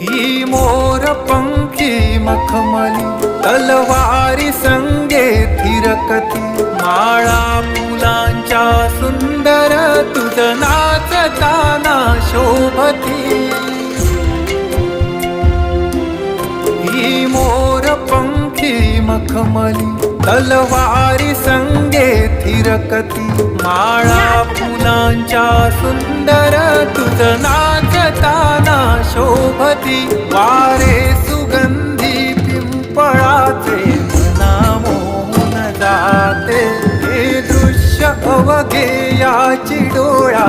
ही मोर पंखी मखमली तलवारी संगे थिरकती, माळा फुलांच्या सुंदर तुझ नाचताना शोभती. ही मोर पंखी मखमली तलवारी संगे थिरकती, माळा फुलांच्या सुंदर तुझ नाचताना शोभती. वारे सुगंधी पिंपळाचे मना मोहून जाते, हे दृश्य अवघे याची डोळा